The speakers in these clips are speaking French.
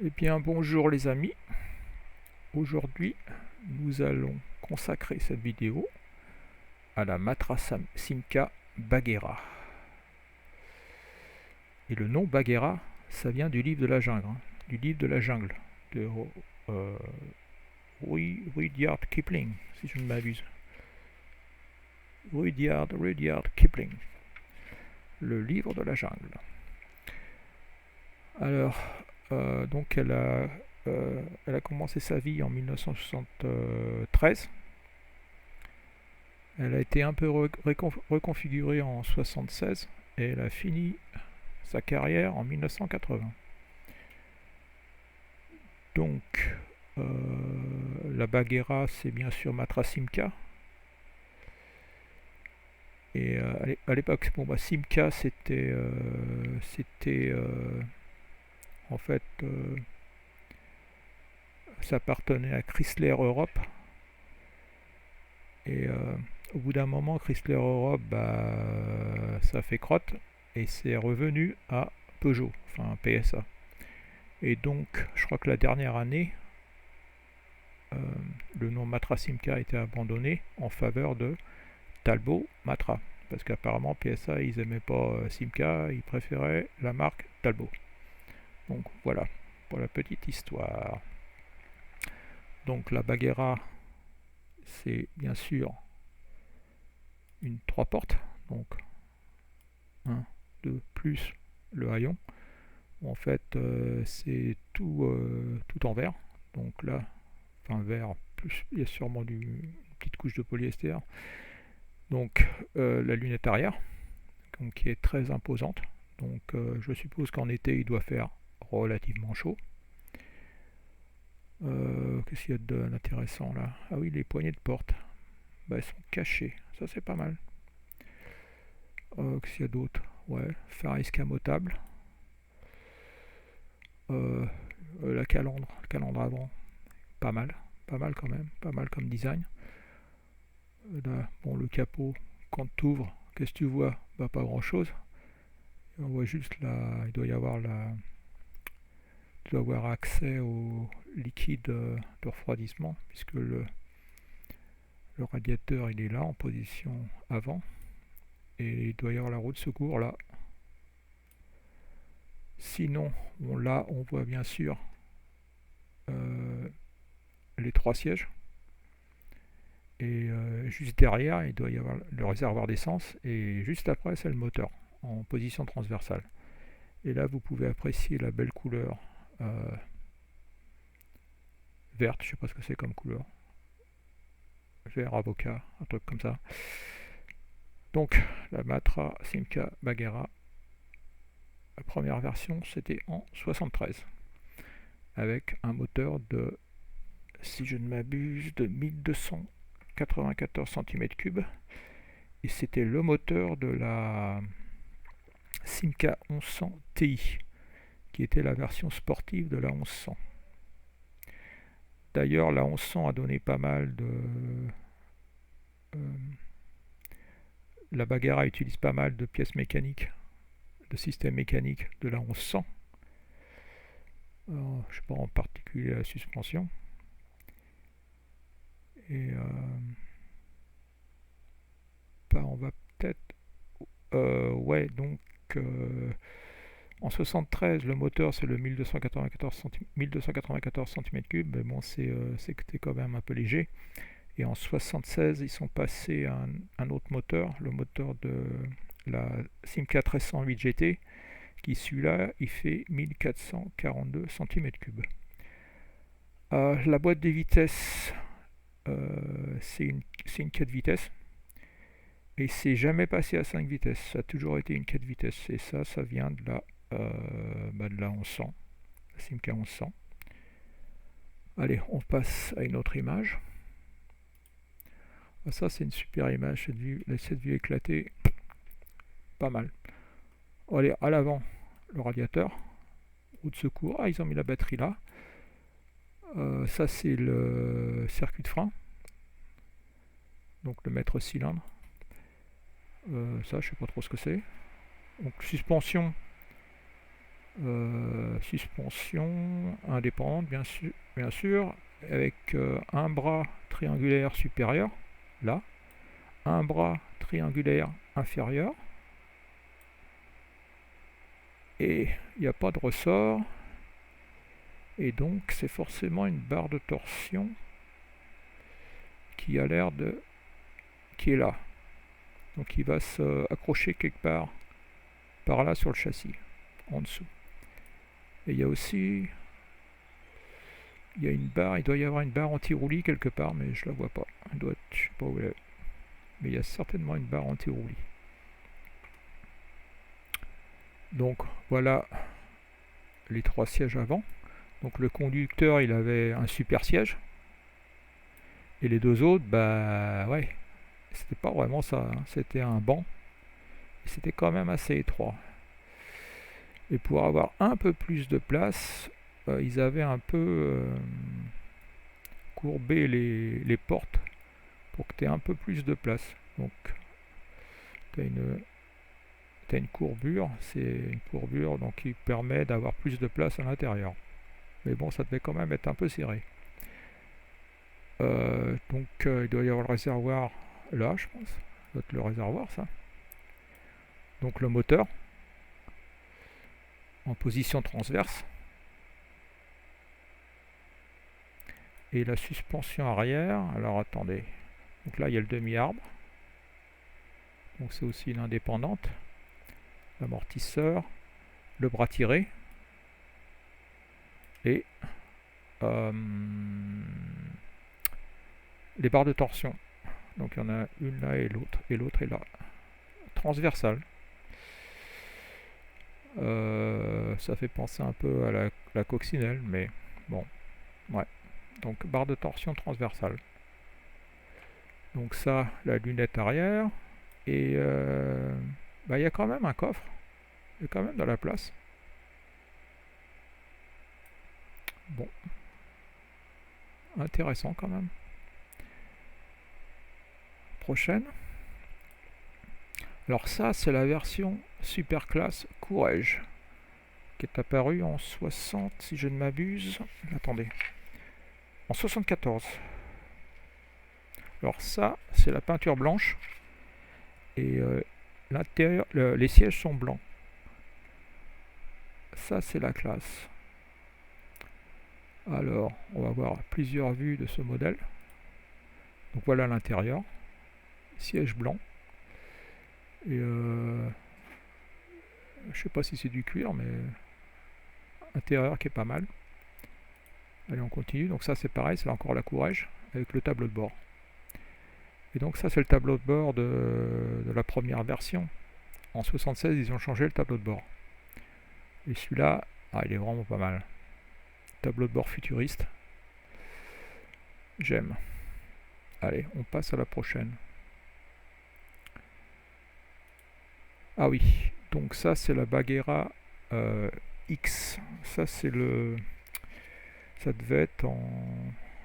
Eh bien bonjour les amis, aujourd'hui nous allons consacrer cette vidéo à la Matra Simca Bagheera. Et le nom Bagheera, ça vient du livre de la jungle, du livre de la jungle de euh, Rudyard Kipling, si je ne m'abuse. Rudyard Kipling, le livre de la jungle. Alors, donc elle a commencé sa vie en 1973. Elle a été un peu reconfigurée en 1976 et elle a fini sa carrière en 1980. Donc, la Bagheera, c'est bien sûr Matra Simca. Et à l'époque, bon, Simca, c'était en fait, ça appartenait à Chrysler Europe. Et au bout d'un moment, Chrysler Europe, ça a fait crotte et c'est revenu à Peugeot, enfin PSA. Et donc, je crois que la dernière année, le nom Matra Simca a été abandonné en faveur de Talbot Matra. Parce qu'apparemment, PSA, ils n'aimaient pas Simca, ils préféraient la marque Talbot. Donc voilà, pour la petite histoire. Donc la Bagheera, c'est bien sûr une 3 portes. Donc 1, 2, plus le haillon. En fait, c'est tout en verre. Donc là, enfin verre, plus il y a sûrement une petite couche de polyester. Donc la lunette arrière, donc, qui est très imposante. Donc je suppose qu'en été il doit faire relativement chaud. Qu'est-ce qu'il y a d'intéressant là? Ah oui, les poignées de porte, elles sont cachées. Ça c'est pas mal. Qu'est-ce qu'il y a d'autre? Ouais, phare escamotable. La calandre, le calandre avant, pas mal quand même, pas mal comme design. Là, bon, le capot, quand tu ouvres, qu'est-ce que tu vois? Pas grand chose. On voit juste là, il doit y avoir tu dois avoir accès au liquide de refroidissement, puisque le radiateur il est là en position avant, et il doit y avoir la roue de secours là. Sinon, là on voit bien sûr les 3 sièges. Et juste derrière, il doit y avoir le réservoir d'essence. Et juste après, c'est le moteur en position transversale. Et là, vous pouvez apprécier la belle couleur verte. Je ne sais pas ce que c'est comme couleur. Vert avocat, un truc comme ça. Donc, la Matra Simca Bagheera. La première version, c'était en 73. Avec un moteur de, si je ne m'abuse, de 1294 cm3. Et c'était le moteur de la Simca 1100 Ti, qui était la version sportive de la 1100. D'ailleurs, la 1100 a donné pas mal de... la Bagheera utilise pas mal de pièces mécaniques, de systèmes mécaniques de la 1100. Alors, je ne sais pas en particulier la suspension. Et on va peut-être... ouais, donc... en 73, le moteur c'est le 1294 cm3, mais bon, c'était quand même un peu léger. Et en 76, ils sont passés à un autre moteur, le moteur de la Simca 1308 GT, qui celui-là, il fait 1442 cm3. La boîte des vitesses, c'est une 4 vitesses. Et c'est jamais passé à 5 vitesses, ça a toujours été une 4 vitesses. Et ça vient de la 1100, la Simca 1100. Allez, on passe à une autre image. Ça, c'est une super image, cette vue éclatée, pas mal. Allez, à l'avant, le radiateur, roue de secours. Ah, ils ont mis la batterie là. Ça, c'est le circuit de frein, donc le maître cylindre. Ça, je sais pas trop ce que c'est. Donc, suspension, Suspension indépendante bien sûr, avec un bras triangulaire supérieur, là, un bras triangulaire inférieur, et il n'y a pas de ressort, et donc c'est forcément une barre de torsion qui a l'air de... qui est là. Donc il va se accrocher quelque part par là sur le châssis, en dessous. Et il y a aussi... il y a une barre, il doit y avoir une barre anti-roulis quelque part, mais je la vois pas. Elle doit être, je sais pas où elle est. Mais il y a certainement une barre anti-roulis. Donc voilà les 3 sièges avant. Donc le conducteur, il avait un super siège. Et les 2 autres, bah ouais, c'était pas vraiment ça, hein. C'était un banc. Et c'était quand même assez étroit. Et pour avoir un peu plus de place, ils avaient un peu courbé les portes pour que tu aies un peu plus de place. Donc tu as une courbure, c'est une courbure donc qui permet d'avoir plus de place à l'intérieur. Mais bon, ça devait quand même être un peu serré. Il doit y avoir le réservoir là, je pense. Ça doit être le réservoir, ça. Donc le moteur en position transverse. Et la suspension arrière, alors attendez. Donc là, il y a le demi-arbre. Donc c'est aussi une indépendante. L'amortisseur, le bras tiré. Et les barres de torsion. Donc il y en a une là et l'autre est là. Transversale. Ça fait penser un peu à la coccinelle, mais bon, ouais. Donc barre de torsion transversale. Donc ça, la lunette arrière. Et il y a quand même un coffre. Il y a quand même de la place. Bon. Intéressant quand même. Prochaine. Alors ça, c'est la version Superclass Courage, qui est apparue en 60, si je ne m'abuse. Attendez. En 74. Alors ça, c'est la peinture blanche. Et l'intérieur, les sièges sont blancs. Ça, c'est la classe. Alors, on va voir plusieurs vues de ce modèle. Donc voilà l'intérieur. Siège blanc. Et je sais pas si c'est du cuir, mais intérieur qui est pas mal. Allez, on continue. Donc ça, c'est pareil, c'est encore la Courage avec le tableau de bord. Et donc ça, c'est le tableau de bord de la première version. En 76, ils ont changé le tableau de bord. Et celui-là, il est vraiment pas mal. Tableau de bord futuriste. J'aime. Allez, on passe à la prochaine. Ah oui, donc ça c'est la Bagheera X. Ça c'est le... ça devait être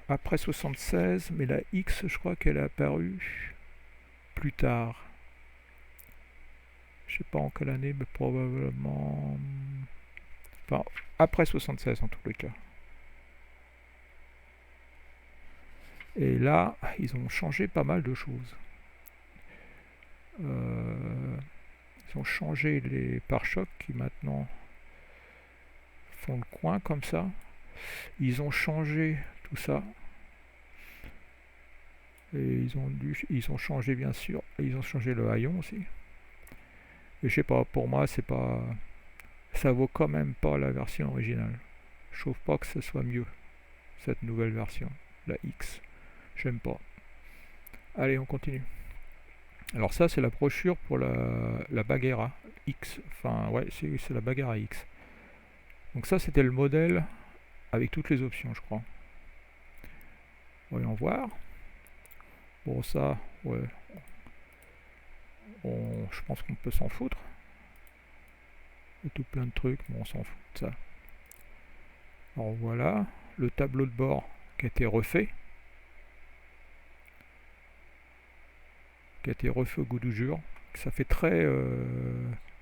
après 76, mais la X, je crois qu'elle est apparue plus tard. Je sais pas en quelle année, mais probablement... enfin, après 76 en tous les cas. Et là, ils ont changé pas mal de choses. Ils ont changé les pare-chocs qui maintenant font le coin comme ça. Ils ont changé tout ça. Et ils ont changé bien sûr. Et ils ont changé le haillon aussi. Et je sais pas, pour moi, c'est pas... ça vaut quand même pas la version originale. Je trouve pas que ce soit mieux, cette nouvelle version, la X. J'aime pas. Allez, on continue. Alors ça, c'est la brochure pour la Bagheera X. Enfin, ouais, c'est la Bagheera X. Donc ça, c'était le modèle avec toutes les options, je crois. Voyons voir. Bon, ça, ouais. Je pense qu'on peut s'en foutre. Il y a tout plein de trucs, mais on s'en fout de ça. Alors voilà, le tableau de bord qui a été refait. Qui a été refait au goût du jour. Ça fait très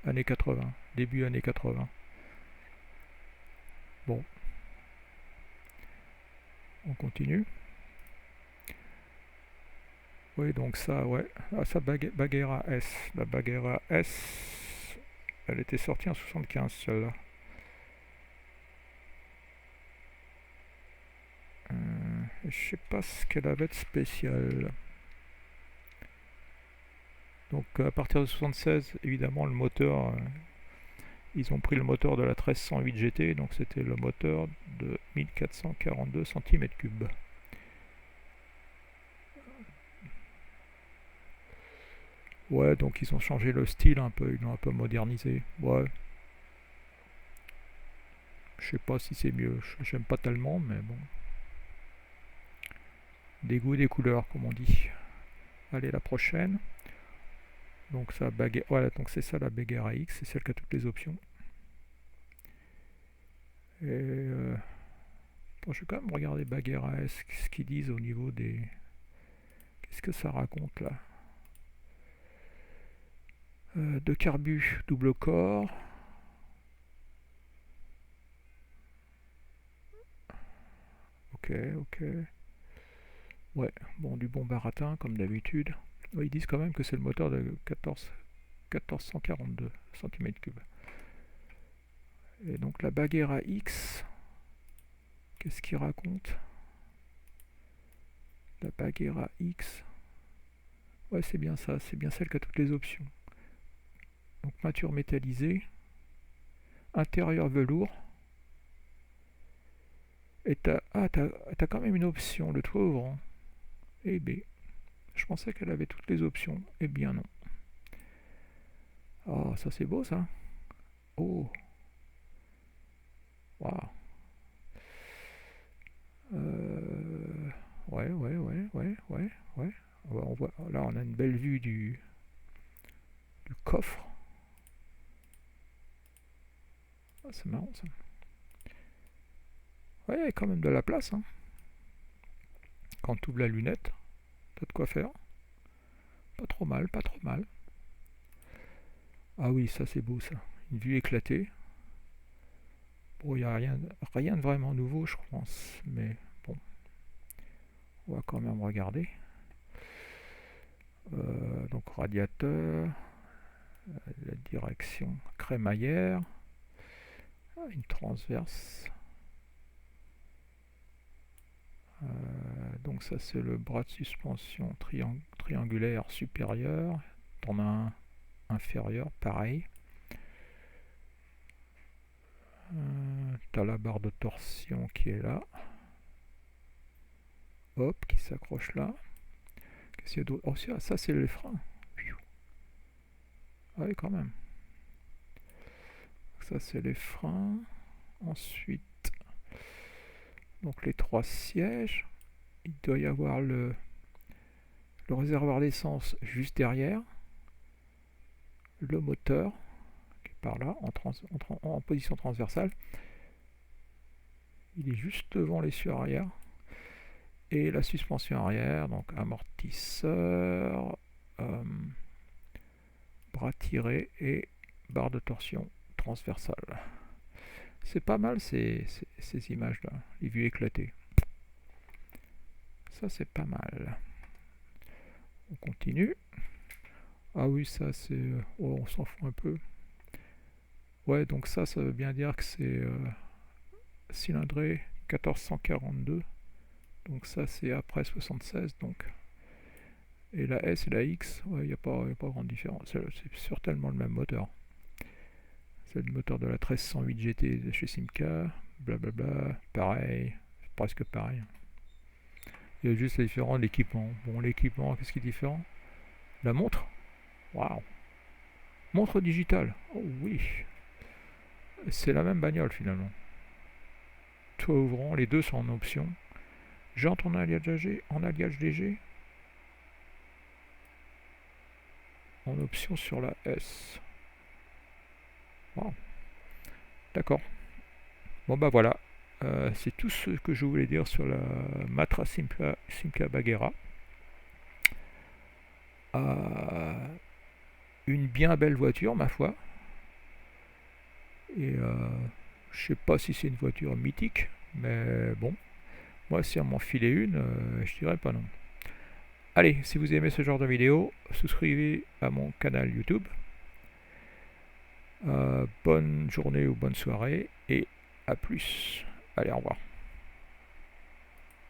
années 80, début années 80. Bon, on continue. Oui, donc ça, ouais. Ah, ça, Bagheera S. La Bagheera S, elle était sortie en 75, celle-là. Je sais pas ce qu'elle avait de spécial. Donc à partir de 76, évidemment, le moteur, ils ont pris le moteur de la 1308 GT, donc c'était le moteur de 1442 cm3. Ouais, donc ils ont changé le style un peu, ils l'ont un peu modernisé. Ouais, je sais pas si c'est mieux, j'aime pas tellement, mais bon. Des goûts et des couleurs, comme on dit. Allez, la prochaine. Donc ça, voilà, donc c'est ça la Bagheera X, c'est celle qui a toutes les options. Et bon, je vais quand même regarder Bagheera S, ce qu'ils disent au niveau des... Qu'est-ce que ça raconte là? De carbu, double corps. Ok, ok. Ouais, bon, du bon baratin, comme d'habitude. Ouais, ils disent quand même que c'est le moteur de 1442 cm3. Et donc la Bagheera X, qu'est-ce qu'il raconte? La Bagheera X. Ouais, c'est bien ça, c'est bien celle qui a toutes les options. Donc peinture métallisée, intérieur velours. Et t'as quand même une option, le toit ouvrant. Eh bien, je pensais qu'elle avait toutes les options. Eh bien non. Ah, ça c'est beau ça. Oh, waouh. Euh, ouais, ouais, ouais, ouais, ouais, ouais. On voit, là, on a une belle vue du coffre. Ah, c'est marrant ça. Ouais, il y a quand même de la place. Hein. Quand tu ouvres la lunette, t'as de quoi faire. Pas trop mal, pas trop mal. Ah oui, ça c'est beau ça. Une vue éclatée. Bon, il n'y a rien de vraiment nouveau, je pense. Mais bon, on va quand même regarder. Donc radiateur, la direction crémaillère, une transverse. Donc ça c'est le bras de suspension triangulaire supérieur. T'en as un inférieur, pareil. T'as la barre de torsion qui est là. Hop, qui s'accroche là. Qu'est-ce qu'il y a d'autre? Oh, ça c'est les freins. Ah oui, quand même. Ça c'est les freins. Ensuite, donc les trois sièges. Il doit y avoir le réservoir d'essence juste derrière. Le moteur qui est par là en position transversale. Il est juste devant l'essieu arrière. Et la suspension arrière, donc amortisseur, bras tiré et barre de torsion transversale. C'est pas mal ces images-là, les vues éclatées. Ça c'est pas mal. On continue. Ah oui, ça c'est... oh, on s'en fout un peu. Ouais, donc ça veut bien dire que c'est cylindré 1442. Donc ça c'est après 76. Donc. Et la S et la X, il n'y a pas grande différence. C'est certainement le même moteur. C'est le moteur de la 1308 GT de chez Simca. Blablabla. Pareil. Presque pareil. Il y a juste la différence de l'équipement. Bon, l'équipement, qu'est-ce qui est différent? La montre. Waouh. Montre digitale. Oh oui. C'est la même bagnole finalement. Toit ouvrant, les deux sont en option. Jantes en alliage léger. En option sur la S. Wow. D'accord. Bon bah voilà. C'est tout ce que je voulais dire sur la Matra Simca Bagheera. Une bien belle voiture, ma foi. Et Je sais pas si c'est une voiture mythique, mais bon, moi si on m'en filait une, je dirais pas non. Allez, si vous aimez ce genre de vidéo, souscrivez à mon canal YouTube. Bonne journée ou bonne soirée et à plus. Allez, au revoir.